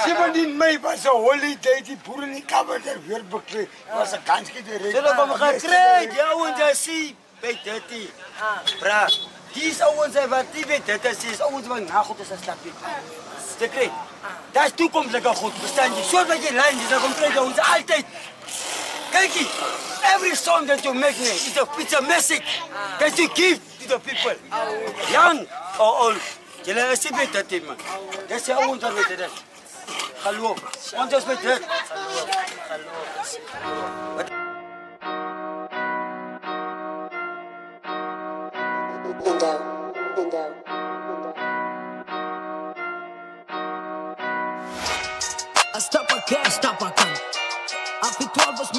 17 Mei was 'n holiday, die boere nie kamer daar weer bekleed. Was 'n kansie te red. Hulle kom gekry, die ouens daar sien by dit. Bra, dis ouens wat die weet dit is ouens wat na God is stapie. Jy kry. Dis toekomstige God, verstaan jy? So wat jy land, dis kom kry ons altyd. Kykie, every song that you make is a message that you give to the people. Young or old. Julle is nie dit man. Dis jou ons weet dit. Geloof. Ons is met dit. Window. Stop again. After 12 was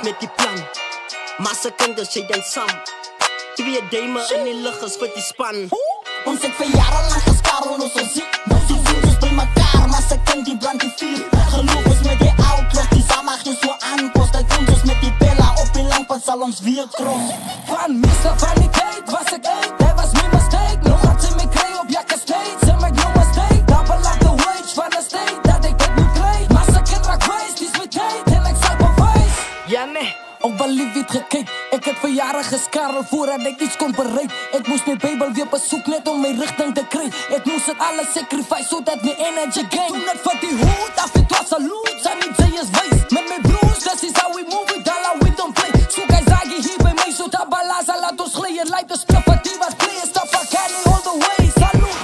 met die plan. Massa kinders sê dan saam. 2 dames in die lug is vir die span. Ons het vir jare lang geskarrel, ons sien. Nou sien ons by mekaar, massa kind die brand die vuur. Geloof ons met die outlook, die samag is so aanpost. Hy kom ons met die bella op die lampad sal ons weer krom. Van Mr. Vaniteit was ek uit, hy was my mistake. Nog had sy my kry op jakke steeds, sy maak no mistake. Double up the wage van the state, dat ek dit moet kry. Massa kind raak wijs, die is my tijd en ek sal bewys. Ja nee. Ook wel lief het gekyk, ek het vir jare geskarrel voordat ek iets kon bereik. Ek moes my Bybel weer besoek net om my rigting te kry. Ek moes het alles sacrifice sodat my energy gain. Toen het vir die hoed af het was salute, sy niet sy is wijs. Met my broers, this is how we move it, all we don't play. Soek hy zagi hier by my, so tabalaza laat ons glij. En leid ons spliff wat die wat play, stap van candy all the way, salute.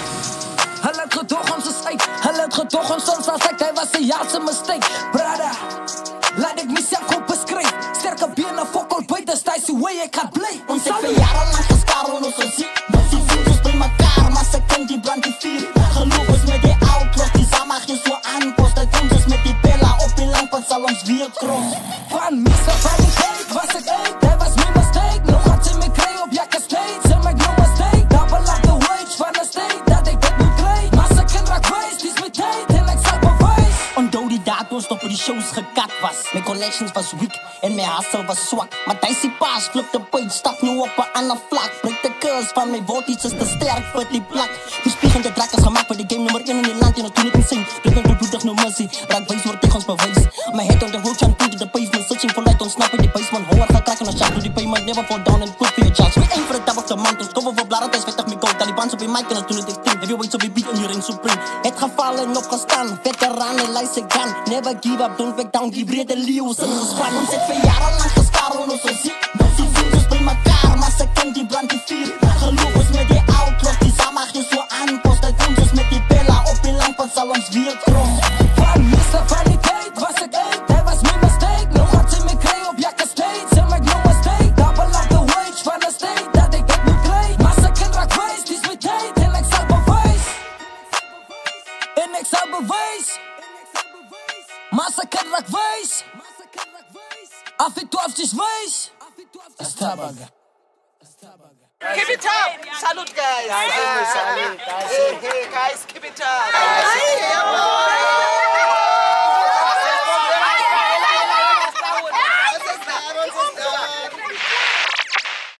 Hulle het gedog ons is uit, hulle het gedog ons as ek, hy was 'n jaarse mistake. Brada, laat ek myself goed beskryf. Sterke bene, fokol buiten, sty's die way ek gaan bly. Ons het vir jare lang geskarrel, ons sien. Nou sien ons by mekaar, maar se kind die brand die vuur. Geloof ons met die outlook, die samag is so aanpost. Hy kom ons met die bella op die lampad sal ons weer krom. Van Mr. Vaniteit was ek uit, hy was my mistake. Nog had sy my kry op jakke steeds, sy maak no mistake. Double up the wage van the state, dat ek dit moet kry. Maar se kind raak wijs, die is my tijd en ek sal bewys. Onthou die datum stop die shows gekat was. My collections was weak en my hustle was swak. Maar Daisy Paas flip de page, stap nu op 'n ander vlak. Breek de curse van my volties is te sterk vir die plak. Die spiegende draak is gemaakt vir die game nummer 1 in die land en toen het insane. Breek my bloedig no mercy, raak wijs word tegen ons bewys. My head on the road trying to the pavement, searching for light, ontsnap in die basement. Hoor gekraak en 'n shot to the payment, never fall down and put for your charge. We aim for the top of the mountain, cover voor blaren, thuis vettig me gold. Talibans op die mic en toen het extreme, heavyweights op die beat en je reign supreme. Het gevallen en opgestaan, veteranen, lijst ik kan. Never give up, don't back down, die brede leeuws in ons span. Ons het vir jare lang geskarrel, ons sien. Nou sien ons by mekaar, maar se kind die brand die vuur. Geloof ons met die outlook, die samag is so aanpost. Hy kom ons met die bella op die lampad sal ons weer krom. Van Mr. Vaniteit was ek uit, hy was my mistake. Nog had sy my kry op jakke steeds, sy maak no mistake. Double up the wage van the state, dat ek dit moet kry. Maar se kind raak wijs, die is my tijd en ek sal bewys. En ek sal bewys. Massa kan raak wijs. Af en 12 is wijs. Astabaga. Keep it up. Salute guys. Hey guys, keep it up.